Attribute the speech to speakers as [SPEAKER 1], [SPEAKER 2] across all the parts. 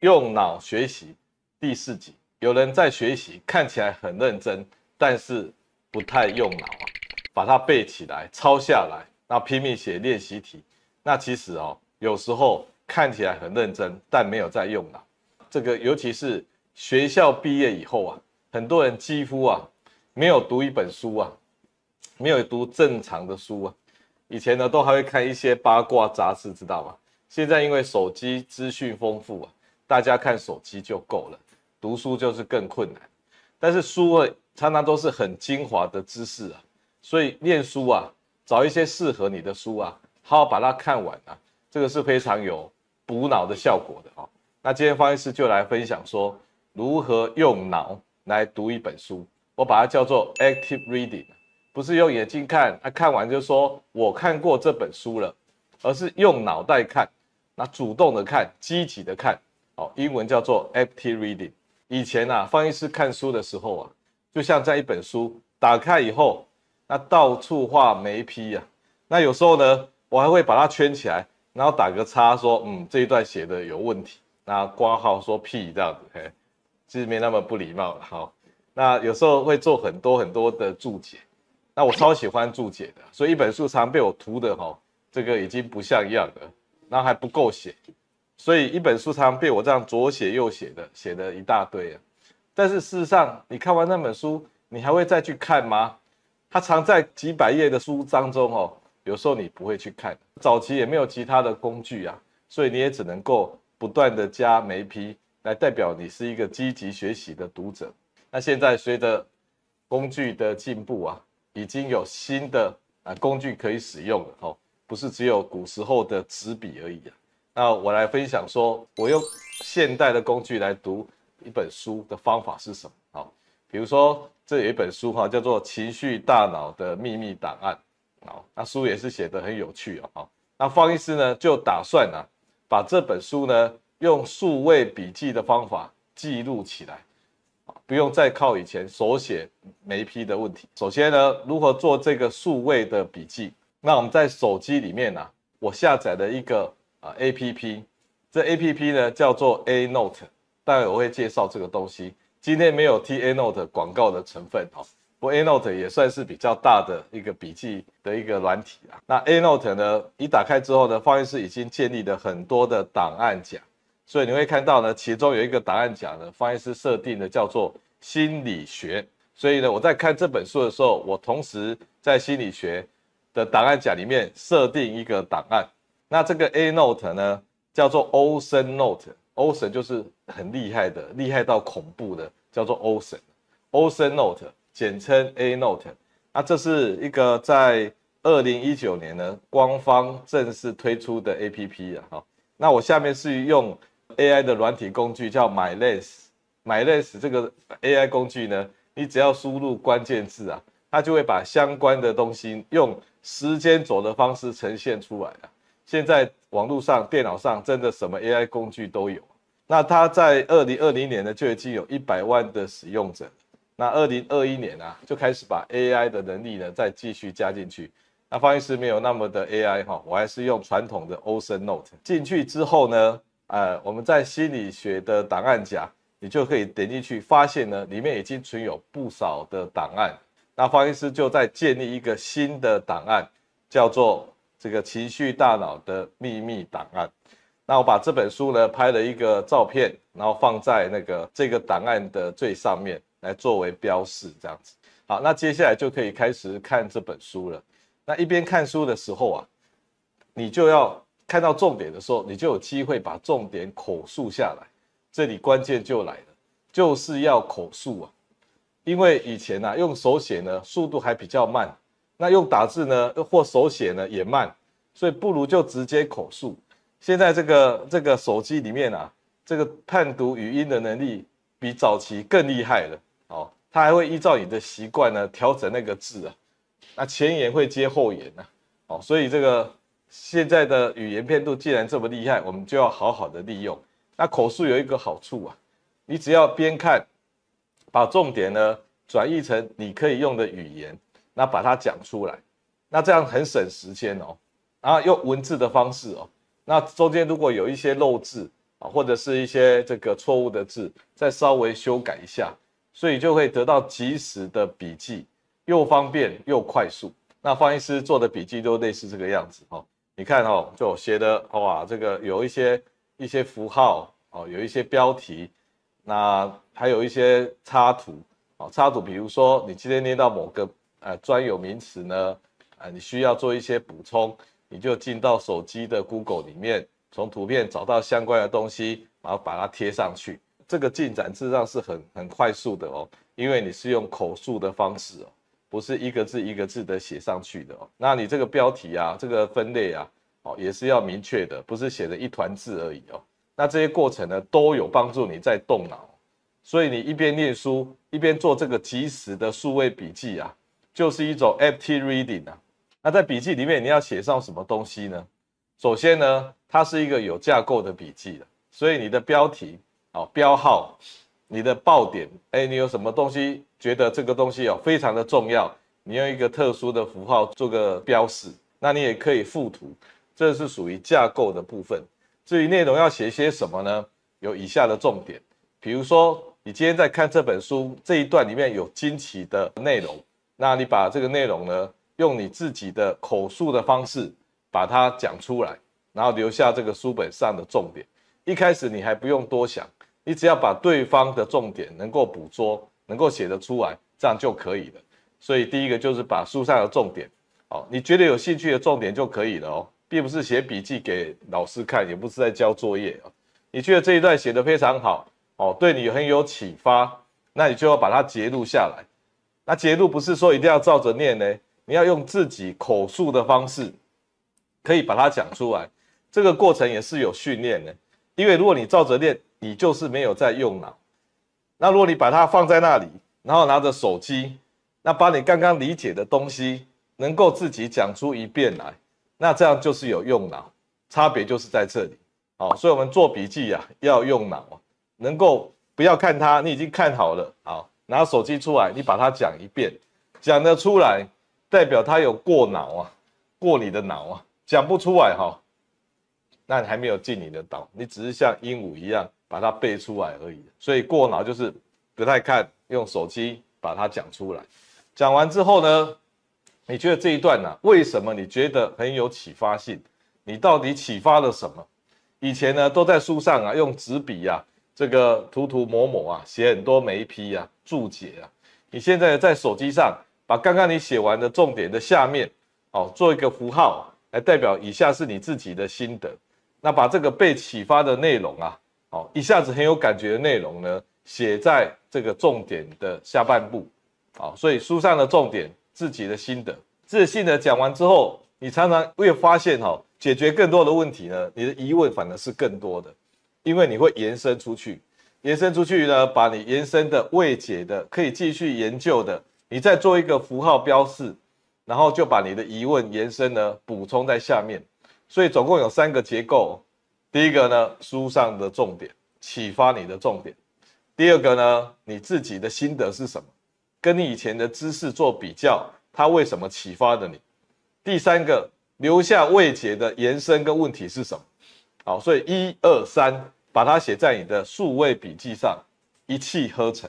[SPEAKER 1] 用脑学习第4集，有人在学习，看起来很认真，但是不太用脑啊，把它背起来、抄下来，然后拼命写练习题。那其实有时候看起来很认真，但没有在用脑。这个尤其是学校毕业以后啊，很多人几乎没有读一本书啊，没有读正常的书啊。以前呢都还会看一些八卦杂志，知道吗？现在因为手机资讯丰富啊，大家看手机就够了，读书就是更困难。但是书常常都是很精华的知识啊，所以念书找一些适合你的书好好把它看完这个是非常有补脑的效果的那今天方医师就来分享说，如何用脑来读一本书，我把它叫做 active reading， 不是用眼睛看，看完就说我看过这本书了，而是用脑袋看。那主动的看，积极的看，英文叫做 active reading。以前方医师看书的时候就像在一本书打开以后，那到处画眉批那有时候呢，我还会把它圈起来，然后打个叉说，这一段写的有问题，那括号说屁这样子，其实没那么不礼貌了。好，那有时候会做很多的注解，那我超喜欢注解的，所以一本书常被我涂的这个已经不像样了。然后还不够写，所以一本书常常被我这样左写右写的，写的一大堆但是事实上，你看完那本书，你还会再去看吗？它藏在几百页的书当中有时候你不会去看。早期也没有其他的工具所以你也只能够不断的加眉批来代表你是一个积极学习的读者。那现在随着工具的进步已经有新的工具可以使用了不是只有古时候的纸笔而已那我来分享说，我用现代的工具来读一本书的方法是什么比如说这有一本书叫做《情绪大脑的秘密档案》那书也是写得很有趣那方医师呢就打算把这本书呢用数位笔记的方法记录起来，不用再靠以前手写眉批的问题。首先呢，如何做这个数位的笔记？那我们在手机里面我下载了一个APP， 这 APP 呢叫做 A-Note， 待会我会介绍这个东西。今天没有替 A-Note 广告的成分不过 A-Note 也算是比较大的一个笔记的一个软体那 A-Note 呢，一打开之后呢，方医师已经建立了很多的档案夹，所以你会看到呢，其中有一个档案夹呢，方医师设定的叫做心理学。所以呢，我在看这本书的时候，我同时在心理学的档案夹里面设定一个档案。那这个 A-Note 呢叫做 Ocean Note，Ocean 就是很厉害的，厉害到恐怖的，叫做 Ocean Note， 简称 A-Note。那这是一个在2019年呢官方正式推出的 APP 那我下面是用 AI 的软体工具叫 MyLens 这个 AI 工具呢，你只要输入关键字它就会把相关的东西用时间轴的方式呈现出来现在网络上、电脑上真的什么 AI 工具都有。那它在2020年呢就已经有100万的使用者。那2021年就开始把 AI 的能力呢再继续加进去。那方医师没有那么的 AI我还是用传统的 Ocean Note 进去之后呢，我们在心理学的档案夹，你就可以点进去，发现呢里面已经存有不少的档案。那方医师就在建立一个新的档案，叫做这个情绪大脑的秘密档案。那我把这本书呢拍了一个照片，然后放在这个档案的最上面来作为标示，这样子。好，那接下来就可以开始看这本书了。那一边看书的时候你就要看到重点的时候，你就有机会把重点口述下来。这里关键就来了，就是要口述因为以前用手写呢速度还比较慢，那用打字呢或手写呢也慢，所以不如就直接口述。现在这个手机里面这个判读语音的能力比早期更厉害了它还会依照你的习惯呢调整那个字那前言会接后言所以这个现在的语言辨读既然这么厉害，我们就要好好的利用。那口述有一个好处你只要边看，把重点呢转译成你可以用的语言，那把它讲出来，那这样很省时间然后用文字的方式那中间如果有一些漏字或者是一些这个错误的字，再稍微修改一下，所以就会得到及时的笔记，又方便又快速。那方医师做的笔记都类似这个样子哦。你看哦，就写的哇，这个有一些符号哦，有一些标题，那还有一些插图哦，插图比如说你今天念到某个专有名词呢，你需要做一些补充，你就进到手机的 Google 里面，从图片找到相关的东西，然后把它贴上去。这个进展事实上是很快速的哦，因为你是用口述的方式哦。不是一个字一个字的写上去的哦，那你这个标题啊，这个分类啊，也是要明确的，不是写的一团字而已哦。那这些过程呢，都有帮助你在动脑，所以你一边念书，一边做这个即时的数位笔记啊，就是一种 active reading 啊。那在笔记里面你要写上什么东西呢？首先呢，它是一个有架构的笔记的，所以你的标题、标号、你的爆点，你有什么东西觉得这个东西非常的重要，你用一个特殊的符号做个标示，那你也可以附图，这是属于架构的部分。至于内容要写些什么呢？有以下的重点，比如说你今天在看这本书这一段里面有惊奇的内容，那你把这个内容呢，用你自己的口述的方式把它讲出来，然后留下这个书本上的重点。一开始你还不用多想，你只要把对方的重点能够捕捉，能够写得出来，这样就可以了。所以第一个就是把书上的重点，你觉得有兴趣的重点就可以了哦，并不是写笔记给老师看，也不是在交作业哦。你觉得这一段写得非常好哦，对你很有启发，那你就要把它截录下来。那截录不是说一定要照着念呢，你要用自己口述的方式，可以把它讲出来。这个过程也是有训练的，因为如果你照着念，你就是没有在用脑。那如果你把它放在那里，然后拿着手机，那把你刚刚理解的东西能够自己讲出一遍来，那这样就是有用脑，差别就是在这里。所以我们做笔记啊，要用脑，能够不要看它，你已经看好了，拿手机出来，你把它讲一遍，讲得出来，代表它有过脑啊，过你的脑啊，讲不出来那你还没有进你的脑，你只是像鹦鹉一样把它背出来而已。所以过脑就是不太看，用手机把它讲出来。讲完之后呢，你觉得这一段为什么你觉得很有启发性？你到底启发了什么？以前呢都在书上用纸笔这个涂涂抹抹写很多眉批注解你现在在手机上把刚刚你写完的重点的下面做一个符号来代表以下是你自己的心得。那把这个被启发的内容一下子很有感觉的内容呢，写在这个重点的下半部。所以书上的重点，自己的心得，自己的心得讲完之后，你常常会发现解决更多的问题呢，你的疑问反而是更多的，因为你会延伸出去，呢，把你延伸的未解的可以继续研究的，你再做一个符号标示，然后就把你的疑问延伸呢补充在下面。所以总共有3个结构。第一个呢，书上的重点，启发你的重点。第二个呢，你自己的心得是什么，跟你以前的知识做比较，它为什么启发了你。第3个，留下未解的延伸跟问题是什么。所以1、2、3把它写在你的数位笔记上，一气呵成。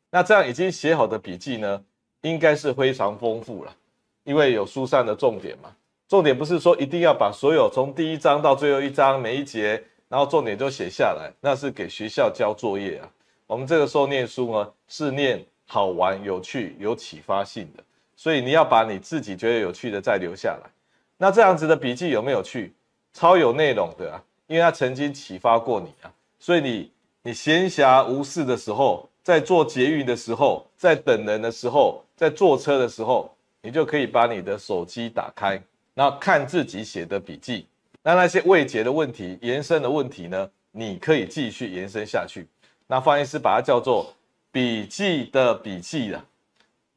[SPEAKER 1] 那这样已经写好的笔记呢，应该是非常丰富了，因为有书上的重点嘛。重点不是说一定要把所有从第一章到最后一章每一节，然后重点都写下来，那是给学校交作业我们这个时候念书呢，是念好玩、有趣、有启发性的，所以你要把你自己觉得有趣的再留下来。那这样子的笔记有没有趣？超有内容的因为它曾经启发过你所以你闲暇无事的时候，在做捷运的时候，在等人的时候，在坐车的时候，你就可以把你的手机打开，然后看自己写的笔记。那些未解的问题、延伸的问题呢，你可以继续延伸下去。那方医师把它叫做笔记的笔记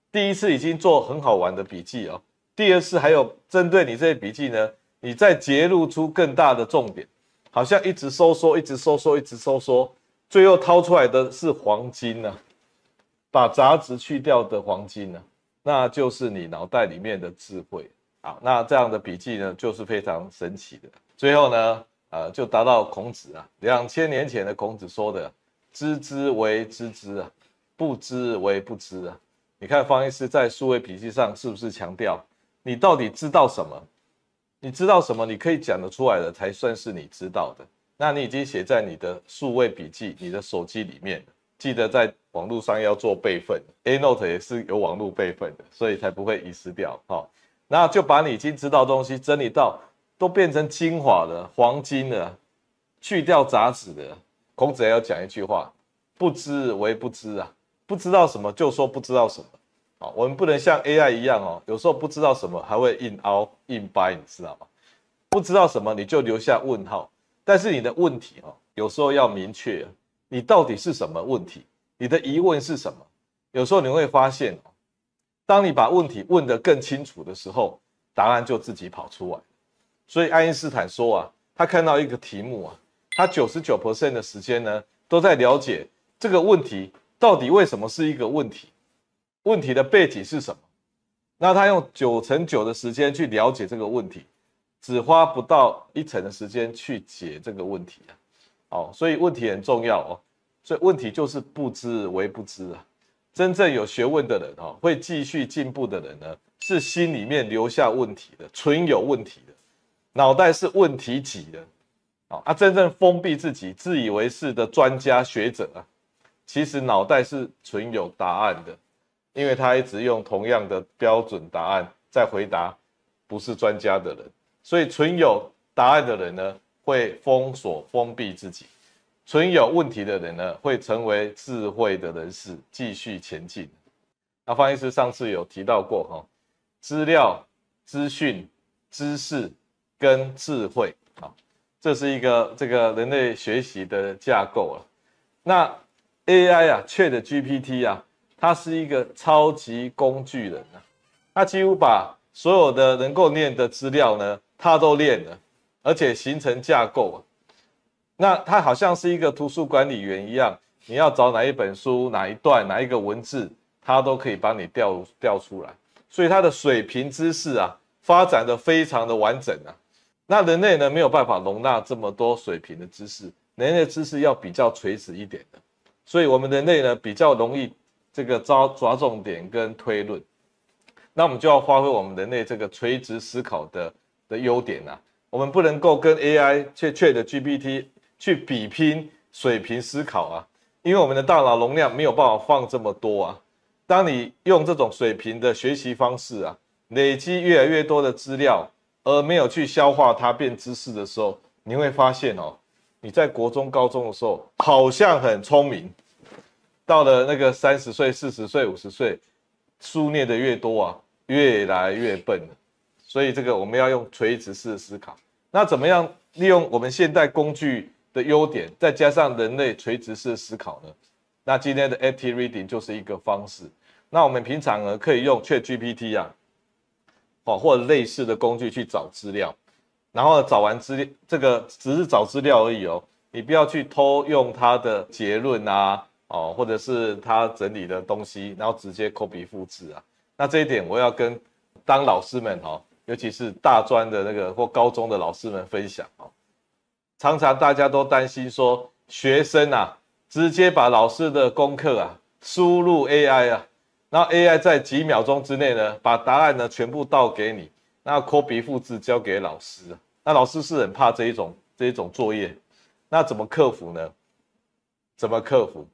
[SPEAKER 1] 第一次已经做很好玩的笔记第二次还有针对你这些笔记呢，你再揭露出更大的重点，好像一直收缩，一直收缩，一直收缩，最后掏出来的是黄金把杂质去掉的黄金那就是你脑袋里面的智慧。好，那这样的笔记呢，就是非常神奇的。最后呢，就达到孔子啊2000年前的孔子说的知之为知之啊，不知为不知啊。你看方医师在数位笔记上是不是强调你到底知道什么？你知道什么你可以讲得出来的才算是你知道的。那你已经写在你的数位笔记你的手机里面，记得在网络上要做备份， A-Note 也是有网络备份的，所以才不会遗失掉。那就把你已经知道的东西整理到都变成精华了，黄金了，去掉杂质的。孔子也要讲一句话，不知为不知啊，不知道什么就说不知道什么。我们不能像 AI 一样有时候不知道什么还会硬凹硬掰，你知道吗？不知道什么你就留下问号，但是你的问题有时候要明确，你到底是什么问题，你的疑问是什么？有时候你会发现当你把问题问得更清楚的时候，答案就自己跑出来。所以爱因斯坦说他看到一个题目他99% 的时间呢都在了解这个问题到底为什么是一个问题，问题的背景是什么。那他用9%的时间去了解这个问题，只花不到1%的时间去解这个问题所以问题很重要所以问题就是不知为不知真正有学问的人会继续进步的人呢，是心里面留下问题的，存有问题的，脑袋是问题挤的真正封闭自己、自以为是的专家学者其实脑袋是存有答案的，因为他一直用同样的标准答案在回答不是专家的人，所以存有答案的人呢，会封闭自己。存有问题的人呢，会成为智慧的人士，继续前进。那方医师上次有提到过资料、资讯、知识跟智慧这是一个这个人类学习的架构那 AI ChatGPT 它是一个超级工具人它几乎把所有的能够念的资料呢，它都练了，而且形成架构那它好像是一个图书管理员一样，你要找哪一本书、哪一段、哪一个文字，它都可以帮你调出来。所以它的水平知识发展的非常的完整那人类呢没有办法容纳这么多水平的知识，人类的知识要比较垂直一点的，所以我们人类呢比较容易这个抓重点跟推论。那我们就要发挥我们人类这个垂直思考的优点我们不能够跟 AI ChatGPT 去比拼水平思考因为我们的大脑容量没有办法放这么多当你用这种水平的学习方式累积越来越多的资料，而没有去消化它变知识的时候，你会发现你在国中、高中的时候好像很聪明，到了那个30岁、40岁、50岁，书念得越多越来越笨了。所以这个我们要用垂直式的思考。那怎么样利用我们现代工具的优点，再加上人类垂直式的思考呢？那今天的 Active Reading 就是一个方式。那我们平常呢可以用 ChatGPT 或者类似的工具去找资料，然后找完资料，这个只是找资料而已你不要去偷用它的结论或者是它整理的东西，然后直接 copy 复制那这一点我要跟当老师们尤其是大专的那个或高中的老师们分享常常大家都担心说学生直接把老师的功课输入 AI然后 AI 在几秒钟之内呢把答案呢全部倒给你，那 copy 复制交给老师那老师是很怕这一种作业，那怎么克服呢？怎么克服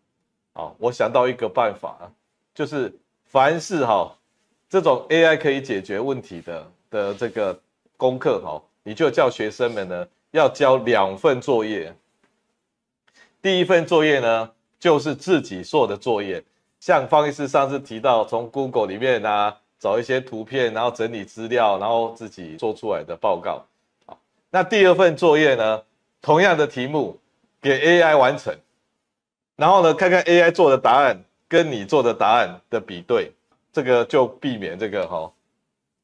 [SPEAKER 1] 我想到一个办法就是凡是这种 AI 可以解决问题的这个功课你就叫学生们呢要交2份作业。第一份作业呢就是自己做的作业，像方医师上次提到从 Google 里面找一些图片，然后整理资料，然后自己做出来的报告。那第2份作业呢，同样的题目给 AI 完成，然后呢看看 AI 做的答案跟你做的答案的比对，这个就避免这个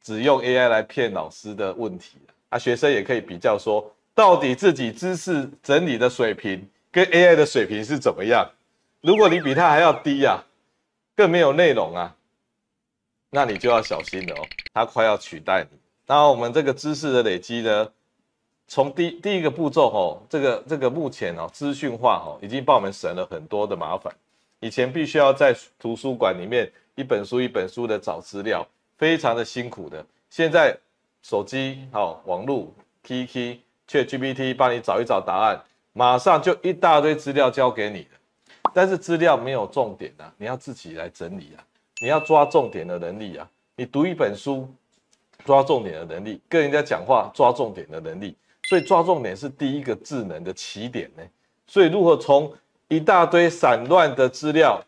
[SPEAKER 1] 只用 AI 来骗老师的问题学生也可以比较说到底自己知识整理的水平跟 AI 的水平是怎么样。如果你比他还要低更没有内容那你就要小心了他快要取代你。然后我们这个知识的累积呢，从第一个步骤这个目前资讯化已经帮我们省了很多的麻烦。以前必须要在图书馆里面一本书一本书的找资料，非常的辛苦的。现在手机网络 ChatGPT 帮你找一找答案，马上就一大堆资料交给你了。但是资料没有重点啊，你要自己来整理啊，你要抓重点的能力啊。你读一本书抓重点的能力，跟人家讲话抓重点的能力，所以抓重点是第一个智能的起点呢。所以如何从一大堆散乱的资料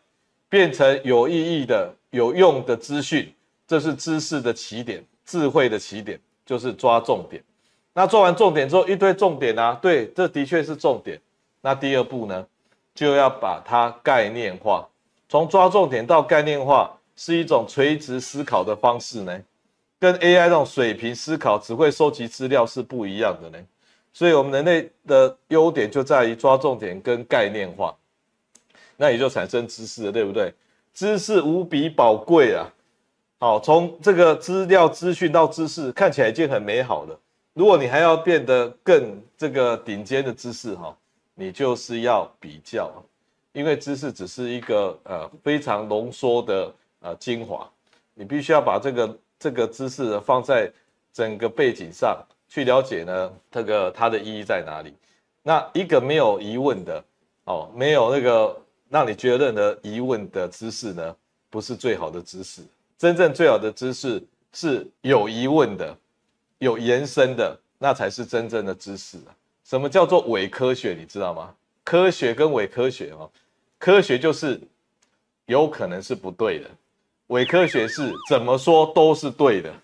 [SPEAKER 1] 变成有意义的、有用的资讯，这是知识的起点，智慧的起点，就是抓重点。那做完重点之后，一堆重点啊，对，这的确是重点。那第二步呢，就要把它概念化。从抓重点到概念化，是一种垂直思考的方式呢，跟 AI 那种水平思考只会收集资料是不一样的呢。所以我们人类的优点就在于抓重点跟概念化，那也就产生知识了，对不对？知识无比宝贵啊！好，从这个资料资讯到知识，看起来已经很美好了。如果你还要变得更这个顶尖的知识你就是要比较，因为知识只是一个非常浓缩的精华，你必须要把这个知识放在整个背景上去了解呢，它的意义在哪里？那一个没有疑问的没有那个让你觉得任何疑问的知识呢，不是最好的知识。真正最好的知识是有疑问的、有延伸的，那才是真正的知识啊。什么叫做伪科学？你知道吗？科学跟伪科学科学就是有可能是不对的，伪科学是怎么说都是对的，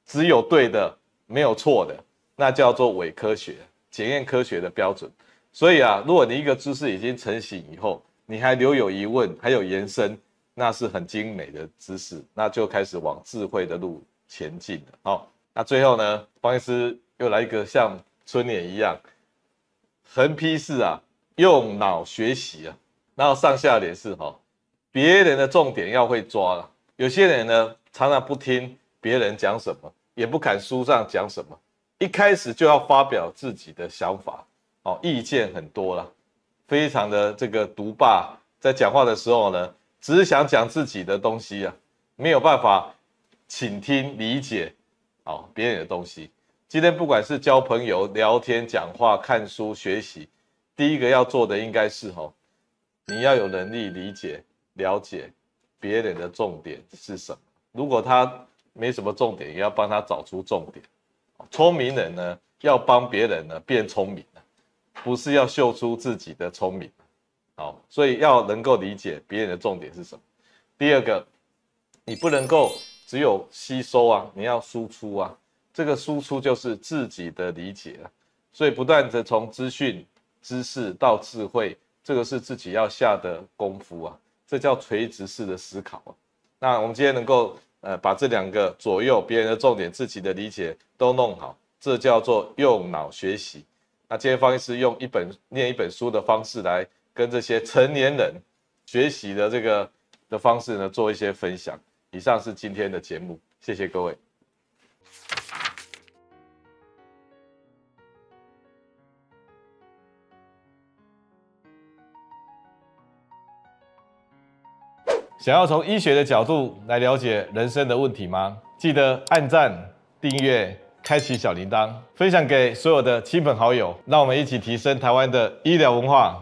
[SPEAKER 1] 只有对的没有错的，那叫做伪科学，检验科学的标准。所以如果你一个知识已经成型以后，你还留有疑问，还有延伸，那是很精美的知识，那就开始往智慧的路前进了。那最后呢，方医师又来一个像春联一样，横批是用脑学习然后上下联是别人的重点要会抓了。有些人呢，常常不听别人讲什么，也不看书上讲什么，一开始就要发表自己的想法，意见很多啦，非常的这个独霸，在讲话的时候呢，只是想讲自己的东西没有办法倾听理解别人的东西。今天不管是交朋友、聊天、讲话、看书、学习，第一个要做的应该是你要有能力理解、了解别人的重点是什么。如果他没什么重点，也要帮他找出重点。聪明人呢，要帮别人呢变聪明，不是要秀出自己的聪明。所以要能够理解别人的重点是什么。第二个，你不能够只有吸收你要输出这个输出就是自己的理解所以不断的从资讯、知识到智慧，这个是自己要下的功夫这叫垂直式的思考那我们今天能够把这两个左右别人的重点、自己的理解都弄好，这叫做用脑学习。那今天方医师用念一本书的方式来跟这些成年人学习的的方式呢做一些分享。以上是今天的节目，谢谢各位。想要从医学的角度来了解人生的问题吗？记得按赞、订阅、开启小铃铛，分享给所有的亲朋好友，让我们一起提升台湾的医疗文化。